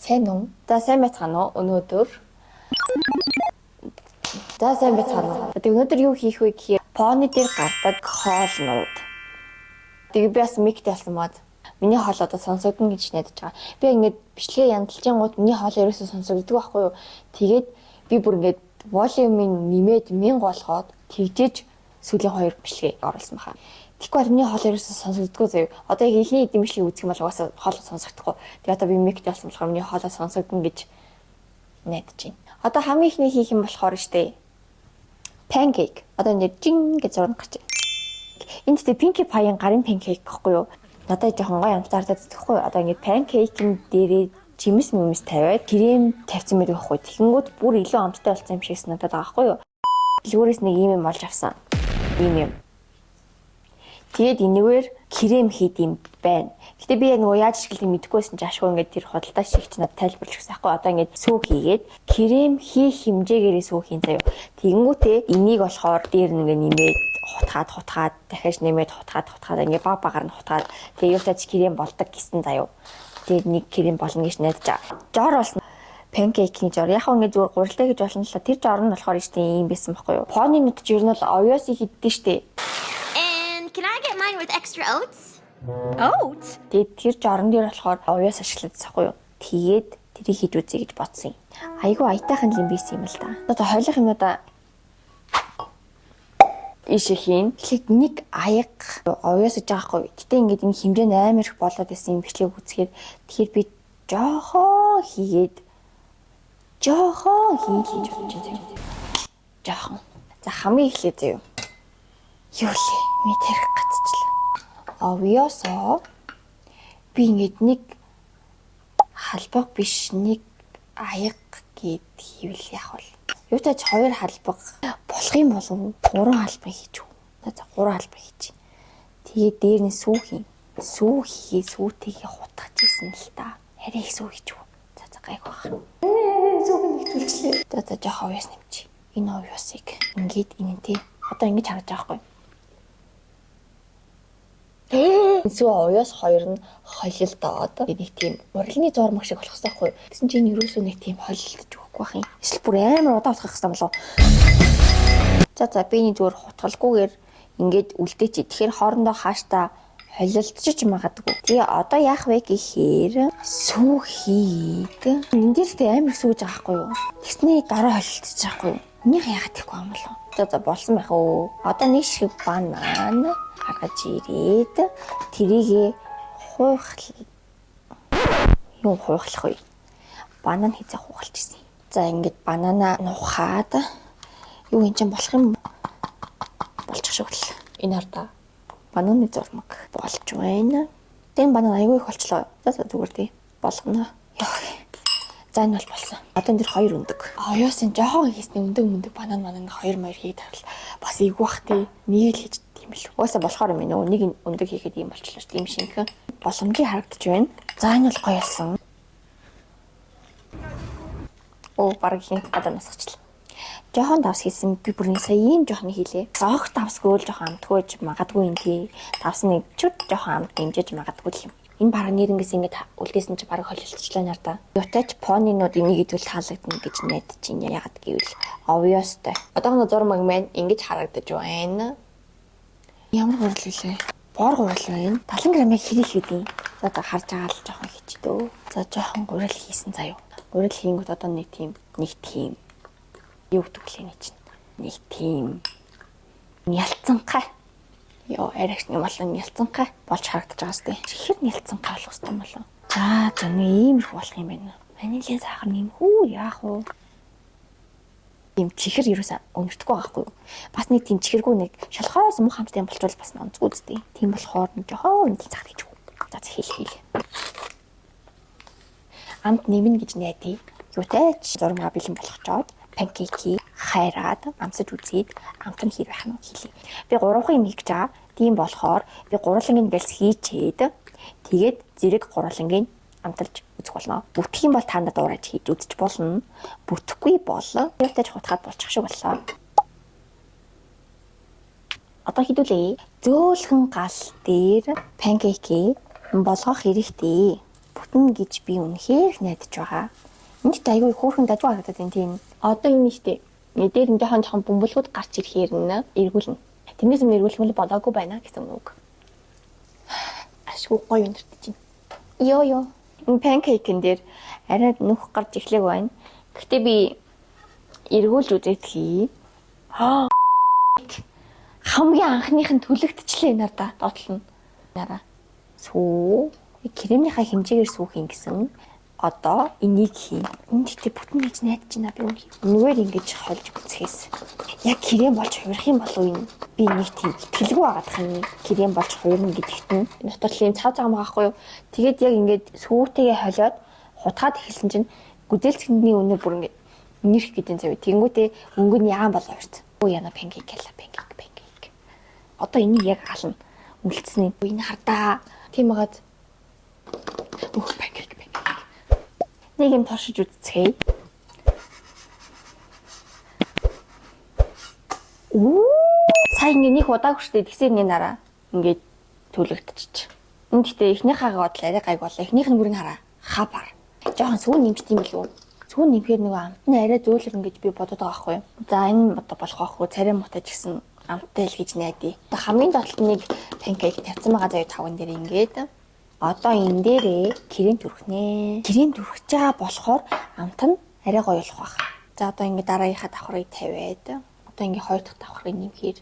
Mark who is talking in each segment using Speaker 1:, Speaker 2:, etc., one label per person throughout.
Speaker 1: Сайн уу? За сайн байцгаана уу өнөөдөр? За сайн байцгаана уу? Тэгээ өнөөдөр юу хийх вэ гэхээр пони дээр гардаг хоолнууд. Тэгээ би бас миктэй болсон бод. Миний хоол одоо сонсогдно гэж найдаж байгаа. Би ингээд бичлэгээ янзлжингууд миний хоол ерөөсөө сонсогддог байхгүй юу? Тэгээд би бүр ингээд волюмыг нэмээд 1000 болгоод тэгжээж сүүлийн 2 бичлэгээ оруулсан баха. Тэгэхгүй бол миний хоол ерөөсөө сонсогддоггүй заяа. Одоо яг ихний эдийн бичлэгийг үзэх юм бол угаасаа хоол сонсогдохгүй. Тэгээ одоо би миктэй болсон болохоор миний хоолоо сонсогдно гэж найдаж байна. Одоо хамгийн ихний хийх юм болохоор штэ панкейк. Одоо энэ жин гэж зураг гарч байна. Энд тэ Pinkie Pie-ын гарын панкейк гэхгүй юу? Надад жоохон гоё амтаардаад тэгэхгүй юу? Одоо ингээд панкейкийн дээрээ жимс мэмс тавиад крем тавьсан байдаг байхгүй. Тэгэнгүүт бүр илүү амттай болсон юм шиг санагдаад байгаа байхгүй юу? Дэлгүүрээс нэг юм олж авсан. Ийм юм. Тэгээд энэгээр крем хийд юм байна. Гэтэ би нөгөө яаж ашиглахыг мэдэхгүйсэн чи ашгүй ингээд тэр худалдаа шиг ч надад тайлбарлаж өгсөн байхгүй. Одоо ингээд сүүг хийгээд крем хийх хэмжээгээрээ сүүг хийн заяа. Тэгэнгүүтээ энийг болохоор дээр нэгэ нэмээд хутгаад дахиж нэмээд хутгаад ингээд баг багаар нь хутгаад тэгээ юутаач крем болдог гэсэн заяа. Тэгээд нэг крем болно гэж найдаж байгаа. Жор болсон панкейкний жор. Яг ингээд зүгээр гурилдаа гэж болно л тэр жор нь болохоор ихтэй юм байсан байхгүй юу? Понинууд ч ер нь бол овёсыг хийдэж штэ.
Speaker 2: Can I get mine with extra oats?
Speaker 3: Oats?
Speaker 1: Тэгээд тэр жорон дээр болохоор овёс ашиглаж байхгүй юу? Тэгээд тэрийг хийж үзье гэж бодсон юм. Айгу аятайхан юм байсан юм л да. Одоо хойлох юмудаа ишихийн. Эхлээд нэг аяг овёс гэж байгаа байхгүй юу? Гэтэ ингээд энэ хэмжээ нь амар их болоод байсан юм бичлэг үзэхээр тэгэхээр би жоохон хийгээд хийж бодож байна. Жоохон. За хамгийн эхлээд зөө. Юу лээ? Мэдэрх гацчлаа. Овёсоо би ингээд нэг халбаг биш нэг аяг гэд хийвэл яг бол юутаач 2 халбаг болох юм болов уу? 3 халбаг хийж үү? За 3 халбаг хийж. Тэгээд дээр нь сүү хийн. Сүү хийгээ сүүтэйгээ хутгаж исэн л та. Харин их сүү хийж үү? За гайг баг. Сүүг нэг төлчлээ. За жоох овёс нэмчи. Энэ овёсыг ингээд энэнтэй одоо ингэж харагдаж байгаа байхгүй. Сүү овёс хоёр нь холилдоод нэг тийм урилны зурмаг шиг болох хэрэгтэй байхгүй. Тэгсэн чинь ерөөсөө нэг тийм холилдож өгөхгүй байх юм. Эсвэл бүр амар удаа утгах хэрэгтэй болов. За би нэг зүгээр хутгалгүйгээр ингээд үлдээч. Тэгэхээр хоорондоо хааштай холилдчих магадгүй. Тэгээ одоо яах вэ гэхээр сүү хийд. Энд дээртэй амар сүүж байгаа байхгүй юу? Тэгсний дараа холилдчих байхгүй юу? Энийг яагаад гэхгүй юм болов? За болсон байх уу. Одоо нэг шиг банан гаргаж ирээд тэрийгэ хуухлах вэ? Банан хийцээ хуухалж ирсэн. За ингээд банана нухаад юу юм чинь болох юм болчих шиг л. Энэ хардаа бананы зурмаг болж байна. Тэн банан аягүй их болчлоо. За зүгээр тий. Болгоно. Яа. За энэ бол болсон. Одоо энэ 2 өндөг. Овёсын жоохон хийсний өндөг банан 2 маяр хийгээд тавил. Бас игвах тий. Нэг л хийж тийм л. Уусаа болохоор юм нөө. Нэг өндөг хийхэд ийм болчлоо шүү. Тийм шинхэн боломжийг харагдаж байна. За энэ бол гоё болсон. Бараг хин гадаа насгачлаа. Жохон давс хийсэн би бүрийн сая ийм жохон хийлээ. Огт давсгүй л жохон амтгүйж магадгүй юм тий. Давс нэг чүт жохон амт дэмжиж магадгүй л юм. Энэ бараг нэрэнгээс ингэж үлдээсэн чи бараг холилдчихлаа нар да. Ютач понинууд энийг идвэл таалагдана гэж найдаж байна. Ягаад гэвэл овёстой. Одоогоо зурмаг маань ингэж харагдаж байна. Ямар гурил вүлээ? Бор гурил байна. 70 грамыг хэрэг хийдیں۔ За одоо харж байгаа л жохон хийчдөө. За жохон гурил хийсэн заяа. Гурил хийнгүүт одоо нэг тийм юу гэдэг лээ чинь. Нэг тийм нялцанхай. Арайч нэг болон нялцанхай болж харагдаж байгаа сте. Чихэр нялцанхай болох юм болов. За нэг ийм их болох юм байна. Ванилын сахар нэмхүү яах вэ? Ийм чихэр юусэн өнөртгөө байхгүй юу? Бас нэг тийм чихэргүй нэг шалхоос мөх хамттай болчвол бас онцгүй үстэй. Тийм болохоор нэг жоохон ванилын сахар хийж өгөө. За хийл. Амт нэмнэ гэж найдаа. Юутэйч зурмаа бэлэн болгочоод панкейки хайраад амсаж үзээд амт нь хэр байх нь хэлье. Би 3 юм хийж байгаа. Тийм болохоор би гурвангийн бэлс хийчээд тэгээд зэрэг гурвангийн амталж үзэх болно. Бүтэх юм бол та надад уураж хийж үзэж болно. Бүтэхгүй бол юутаж хутгаад болчих шиг боллоо. Одоо хідүүлээ. Зөөлхөн гал дээр панкейки болгох хэрэгтэй. бүтэн гэж би үнэхээр найдаж байгаа. Энд айгүй хөөрхөн дажгүй харагдаад байна тийм. Одоо энэ нэштэй. Дээр нь жоохон бөмбөлгүүд гарч ирэхээр нь эргүүлнэ. Тэрнээс өмнө эргүүлэх нь болоогүй байна гэсэн үг. Ашгүй гоё өндөртөж байна. Йоо. Энэ панкейкэн дээр арай нүх гарч эхлэх байна. Гэхдээ би эргүүлж үзээдхий. Хамгийн анхных нь төлөгдчихлээ надаа доотлно. Нараа. Сүү. Кремийнхаа хэмжээгээр сүүх юм гэсэн. Одоо энийг хийн. Энд ихтэй бүтэн гэж найдаж байна би үгүй. Нүгээр ингэж холж үзэхээс. Яг крем болж хувирах юм болов уу энэ? Би нэг тийм итгэлгүй байгаадах юм. Крем болж хувирна гэдэгт нь нотолын цав цаам байхгүй юу? Тэгээд яг ингэж сүүтэйгээ холиод хутгаад эхэлсэн чинь гүдэлцгэндний өнөр бүр ингэ нэрх гэдэг зав. Тэнгүүтээ өнгө нь ягаан болоо ирсэн. Өө яна панкейк гэлээ панкейк. Одоо энийг яг гална. Үлдснээ. Энэ хардаа. Тийм байгаад панкейк. Нэг юм туршиж үзцгээе. Сайн нэг удаа хүчтэй тэгсэн нэг нараа ингээд төлөгдчих. Энд гэхдээ эхнийхээ бодол арай гайг болоо. Эхнийх нь бүрэн хараа. Хапар. Жохон сүүн нэмт юм билүү? Сүүн нэмхээр нөгөө амтны арай зөөлрөн гэж би бодоод байгаа байхгүй юу? За энэ бодо болох байхгүй. Царай муутай ч гэсэн амттай л гэж найдаа. Хамгийн дотлт нэг панкейк тавьсан байгаа заяа таван дээр ингээд. Одоо энэ дээрээ крем түрхнэ. Крем түрхэж байгаа болохоор амт нь арай гоё болох байх. За одоо ингээд дараагийнхаа давхрыг тавиад. Одоо ингээд хоёр дахь давхрыг нэмэхээр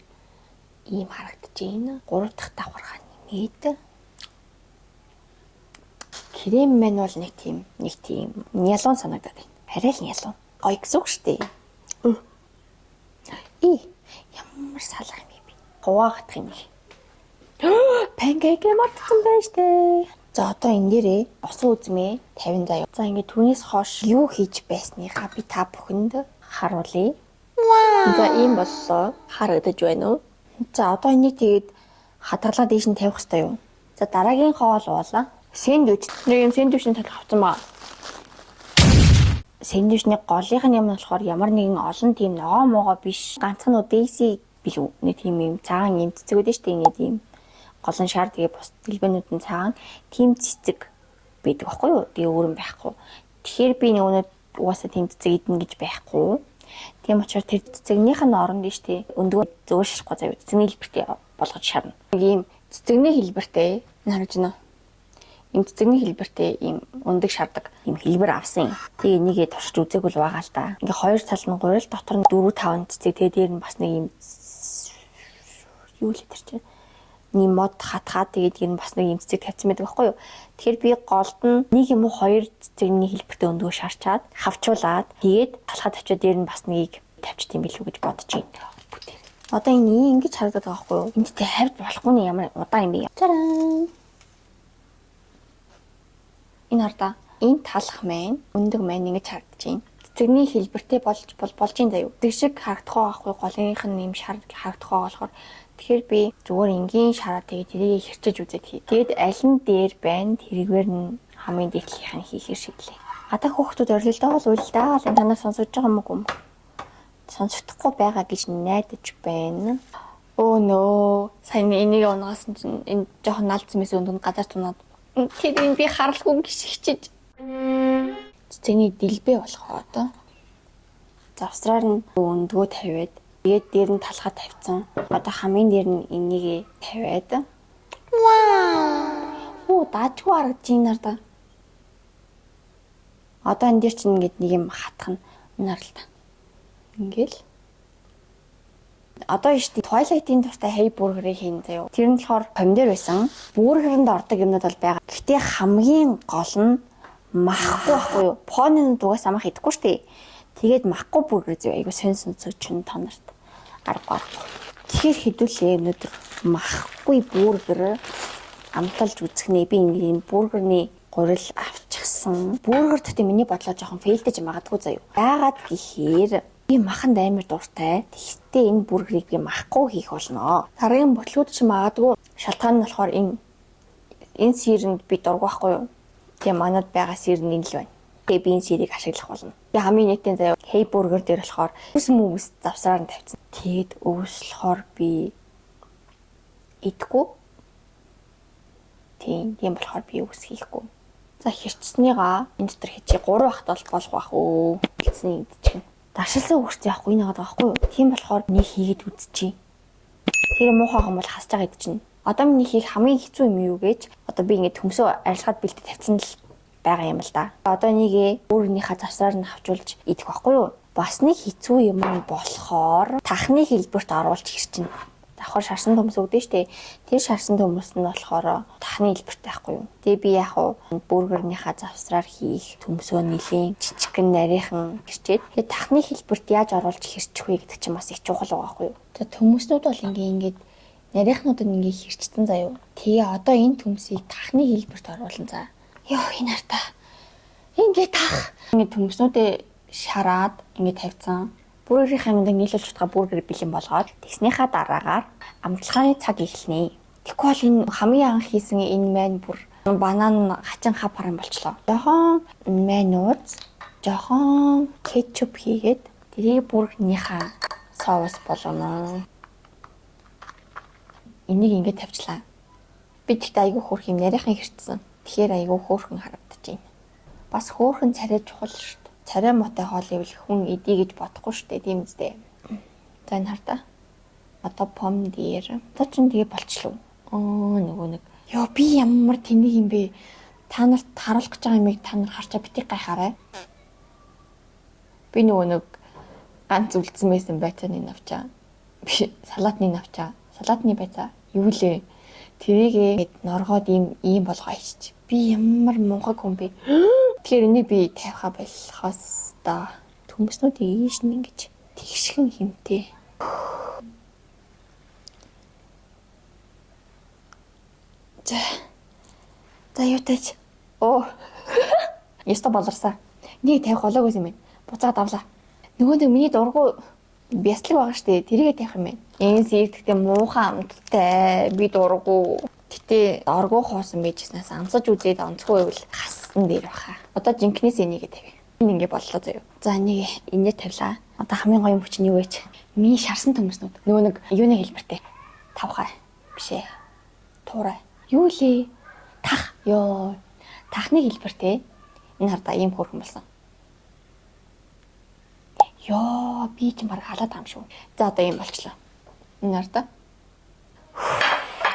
Speaker 1: ийм харагдаж байна. Гурав дахь давхаргаа нэмээд. Крем маань бол нэг тийм нялуун санагдаад байна. Арай л нялуун. Гоё гэсэн үг шүү дээ. Ямар салах юм бэ? Хуваагах юм бэ? Панкейк мартсан байж тээ. За одоо энэ дээрээ усан үзмээ 50 заяа. За ингээд түүнээс хойш юу хийж байсныхаа би та бүхэнд харуулъя. За ийм боллоо. Харагдаж байна уу? За одоо энийг тэгээд хадгалаа дээш нь тавих хэрэгтэй юу? За дараагийн хоол уулаа. Сэндвич. Нэг юм сэндвичний талх авсан баа. Сэндвичний голынх нь юм болохоор ямар нэгэн олон тийм ногоо могоо биш. Ганцхан уу бейсик билүү. Нэг тийм юм цагаан юм цэцгүүд нь штэ ингээд юм. Голон шар тэгээ бус дэлбэнүүд нь цагаан тийм цэцэг байдаг байхгүй юу? Тэгээ өөрөн байхгүй. Тэгэхээр би нөгөөд угаасаа тийм цэцэг идэнэ гэж байхгүй. Тийм учраас тэр цэцэгнийх нь оронд нь штэ өндгөө зөөлшөхгүй заяа. Цэцэгний хэлбэртэй болгож шарна. Нэг ийм цэцэгний хэлбэртэй харж байна. Ийм цэцэгний хэлбэртэй ийм өндөг шардаг ийм хэлбэр авсан. Тэгээ энийгээ туршиж үзээгүй л байгаа л да. Ингээ хоёр тал нь гурил дотор нь 4 5 цэцэг тэгээ дээр нь бас нэг ийм юу л тэр чинь нэг мод хатгаад тэгээд энэ бас нэг юм цэцэг тавьсан байдаг байхгүй юу. Тэгэхээр би голд нь нэг юм уу хоёр цэцэгний хэлбэртэй өндгөө шарчаад хавчуулаад тэгээд талхад тавьчаад дээр нь бас нэгийг тавьчих юм билүү гэж бодож байна. Бүтээр. Одоо энэ ингэж харагдаад байгаа байхгүй юу. Энд тэ хавьд болохгүй нь ямар удаан юм бэ? Чараа. Энэ хардаа энэ талх маань өндөг маань ингэж харагдаж байна. Цэцэгний хэлбэртэй болж юм заяа. Тэг шиг харагдах байхгүй голынх нь юм шар харагдах болохоор тэгэхээр би зүгээр энгийн шараа тэгээд тэрийг хэрчэж үзээд хий. Тэгэд аль нь дээр байна тэрийгээр нь хамгийн дээдлийнх нь хийхээр шиглээ. Гадаа хүүхдүүд орилдоо бол уйлдаа л танаас сонсож байгаа юм уу? Сонсохдохгүй байгаа гэж найдаж байна. Оо нөө. Сайн энийг унаасан чинь энэ жоохон наалцсан мэс өндөнд газар тунаад. Тэгээд би харалгүй гიშгчиж. Цэцэгний дэлбээ болох одоо. Завсраар нь өндгөө тавиад тэгээд дээр нь талхад тавьсан. Одоо хамгийн дээр нь энийг тавиад. Оо, даажгүй харагдаж байна да. Одоо энэ дээр чинь ингээд нэг юм хатах нь наралта. Ингээл. Одоо ишти Twilight-ийн дуртай Hey Burger-ыг хийн заяа. Тэр нь болохоор помидор байсан. Бургерэнд ордог юмнууд бол байгаа. Гэхдээ хамгийн гол нь махгүй байхгүй юу? Поны дугаас амах идэхгүй штэ. Тэгээд махгүй бургер зөө айгу сонсон чинь тонорт аргагүй. Тэгэхээр хэдүүлээ өнөөдөр махгүй бургер амталж үзэхнээ би ийм бургерний гурил авчихсан. Бургер гэхдээ миний бодлоо жоохон фейлдэж магадгүй заяа. Яагаад гэхээр би маханд амар дуртай. Тэгэхдээ энэ бургерийг би махгүй хийх болно. Дараагийн бодлууд ч магадгүй шалтгаан нь болохоор энэ сирэнд би дургүй байхгүй юу? Тэгээ манад байгаа сир нь л байна. Тэгээ би энэ сирийг ашиглах болно. Тэгээ хамгийн нийтийн заяа Hey Burger дээр болохоор хүмүүс завсраар нь тавьсан. Тэгэд өвслөхөр би идэхгүй. Тийм болохоор би өвс хийхгүй. За хэрчснийгаа энэ дотор хийчих 3 бахт бол болох байх өө. Хэлсний идчихнэ. Дашилсан хөрч яахгүй нэг байгаа байхгүй юу? Тийм болохоор нэг хийгээд үзчихье. Тэр муухай юм бол хасж байгаа гэдэг чинь. Одоо миний хийх хамгийн хэцүү юм юу гэж одоо би ингээд төмсөө арилгаад бэлдээ тавьсан л байгаа юм л да. Одоо энийг өөрийнхөө завсраар нь авчулж идэх байхгүй юу? Бас нэг хэцүү юм болохоор тахны хэлбэрт оруулж хэрчнэ. Давхар шарсан төмс өгдөө штэ. Тэр шарсан төмс нь болохоор тахны хэлбэрт байхгүй юу? Тэгээ би яг бургерийнхаа завсраар хийх төмсөө нэлийн жижигхэн нарийнхан хэрчээд тэгээ тахны хэлбэрт яаж оруулж хэрчих вэ гэдэг чинь бас их чухал байгаа байхгүй юу? Тэгээ төмөснүүд бол ингээд нарийнхнууд нь ингээ хэрчсэн заяа. Тэгээ одоо энэ төмсийг тахны хэлбэрт оруулсан за. Йоо энэ артаа. Ингээ тах. Ингээ төмснүүдээ шараад ингээ тавьсан. Бүргэрийн хамд нийлүүлж байгаа бүргэр бэлэн болгоод тэгснийхаа дараагаар амтлагын цаг эхэлнэ. Тэгэхгүй бол энэ хамгийн анх хийсэн энэ маань бүр банан хачин хапар юм болчлоо. Жохон майонез, жохон кетчуп хийгээд тэрийг бүргэрийнхаа соус болгоно. Энийг ингээд тавьчлаа. Би тэгтээ айгүй хөөрх юм нарийнхан хэрчсэн. Тэгэхээр айгүй хөөрхөн харагдаж байна. Бас хөөрхөн царай чухал шүү дээ. Царай мотой хоол ивэл хүн идий гэж бодохгүй шүү дээ, тийм үстэй. За энэ хартаа. Одоо пом дээр. Одоо ч тэгээ болчлоо. Нөгөө нэг. Йоо би ямар тэнийг юм бэ? Та нарт харуулах гэж байгаа юмыг та нар харчаа битгий гайхаарай. Би нөгөө нэг ганц үлдсэн байсан байцааны навчаа. Би салаатны навчаа. Салаатны байцаа. Юу лээ? Тэрийг норгоод ийм болгоо ичиж. Би ямар мунхаг хүн бэ? Тэгэхээр энийг би тавиха болохоос та төмснүүдийг ийш нь ингэж тэгшхэн хэмтэй. За юутайч. Яста болорсаа. Нэг тавих болоогүй юм байна. Буцаад авлаа. Нөгөө нэг миний дургу бяцлаг байгаа штэ. Тэрийгээ тавих юм байна. Энэ сэрэгтэй муухай амттай. Би дургу. Гэтэ оргуу хоосон байжснаас амсаж үзээд онцгүй байвал хассан дээр баха. Одоо жинкнээс энийгээ тавь. Энэ ингээ боллоо заяа. За энийг инээ тавилаа. Одоо хамгийн гоё хүч нь юу вэ? Миний шарсан төмснүүд. Нөгөө нэг юуны хэлбэртэй. Тавхаа. Бишээ. Туурай. Юу лээ? Тах. Йоо. Тахны хэлбэртэй. Энэ хардаа ийм хөөрхөн болсон. Йоо, би ч баг халаад байгаа юм шүү. За одоо ийм болчлоо. Энэ хардаа.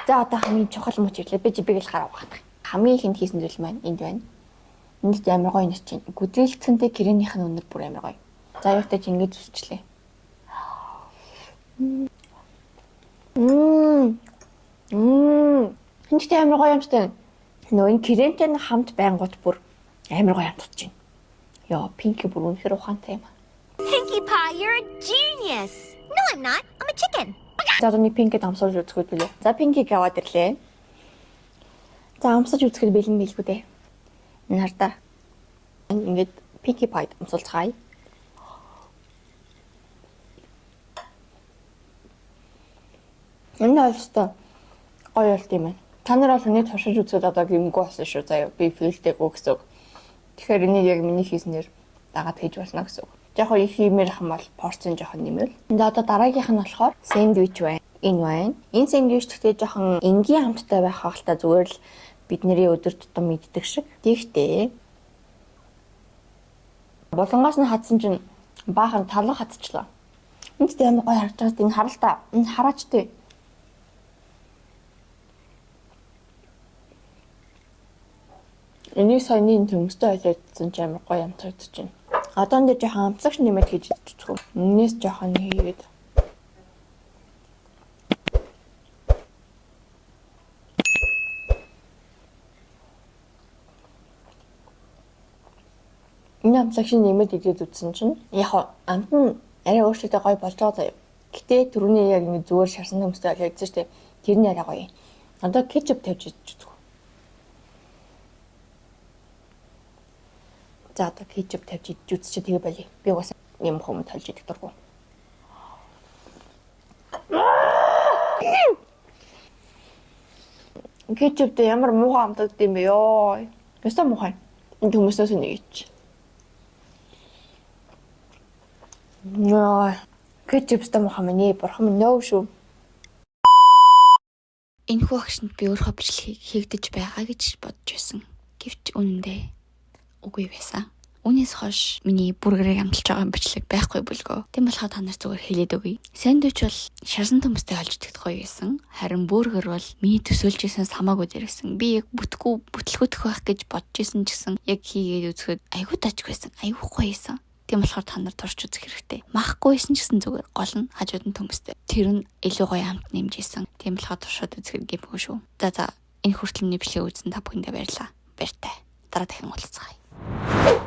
Speaker 1: За одоо хамгийн чухал мөч ирлээ. Би жибиг л гараа угаах. Хамгийн ихэнд хийсэн зүйл маань энд байна. Энд амар гоё нэр чинь. Гүзээлцэнтэй гэрээнийх нь өнөр бүр амар гоё. За юутай ч ингэж үсчлээ. Хинчтэй амар гоё юмштай. Нөө энэ гэрэнтэй хамт байнгут бүр амар гоё амтдаж байна. Яа, Пинки бүр үнэхээр ухаантай юм.
Speaker 2: Pinkie Pie, you're a genius. No, I'm not. I'm a chicken.
Speaker 1: За одоо Пинки дамсуулж үзэхэд билээ. За Пинкиг аваад ирлээ. За амсаж үзэхэд бэлэн билгүй дээ. Энэ хардаа. Ингээд Pinkie Pie амсуулж хай. Энэ олстой гоё болт юм байна. Та нар бол нэг туршиж үзээд одоо гимгүй болсон шүү. Заяа би филдтэйг гэсэн. Тэгэхээр энийг яг миний хийснээр дагаад хийж болно гэсэн. Жохоо их хиймээр хам бол порцын жоохон нэмэл. За одоо дараагийнх нь болохоор сэндвич байна. Энэ байна. Энэ сэндвич гэхдээ жоохон энгийн хамттай байх хаалтаа зүгээр л бидний өдөр тутам мэддэг шиг. Тэгтээ болонгоос нь хадсан чинь баахан талан хатчихлаа. Энд тэ амар гоё харагдаж байгаа. Энэ харалтаа. Энэ хараачтай. Энийг саяны төмстэй ойлоодсон ч амар гоё амтагдаж байна. Одоо энэ жоохон амтлагч нэмээд хийж үзчих үү. Энээс жоохон хийгээд. Энэ амтлагч нэмээд хийж үзсэн чинь яг амт нь арай өөрчлөлтөө гоё болж байгаа заяа. Гэтэ түрүүний яг ингэ зүгээр шарсан төмстэй ойлоодсон шүү дээ. Тэр нь арай гоё. Одоо кетчуп тавьж үзчих үү. За одоо кетчуп тавьж идэж үзчих тэгээ болий. Би угсаа юм хүм толж идэх дургу. Кетчуптэй ямар муухай амтдаг юм бэ ёо. Яста муухай. Энэ хүмүүсээс нэг ич. Ноо. Кетчуптэй муухай минь бурхан минь нөө шүү.
Speaker 3: Энэхүү агшинд би өөрөө бичлэг хийгдэж байгаа гэж бодож байсан. Гэвч үнэндээ үгүй байсан. Үүнээс хойш миний бургерыг амталж байгаа бичлэг байхгүй бүлгөө. Тийм болохоор та нар зүгээр хэлээд өгье. Сэндвич бол шарсан төмөстэй олж идэхэд гоё байсан. Харин бургер бол миний төсөөлжсэнээс хамаагүй дээрсэн. Би яг бүтлгүүтэх байх гэж бодож исэн ч гэсэн яг хийгээд үзэхэд айгүй тажиг байсан. Айгүй гоё байсан. Тийм болохоор та нар турч үзэх хэрэгтэй. Махгүйсэн ч гэсэн зүгээр гол нь хажууд нь төмөстэй. Тэр нь илүү гоё амт нэмжсэн. Тийм болохоор туршаад үзэхэд гэмгүй шүү. За энэ хүртэл миний бичлэг үзсэн та бүхэндээ баярлалаа. Баяртай. Дараа дахин уулзцгаая.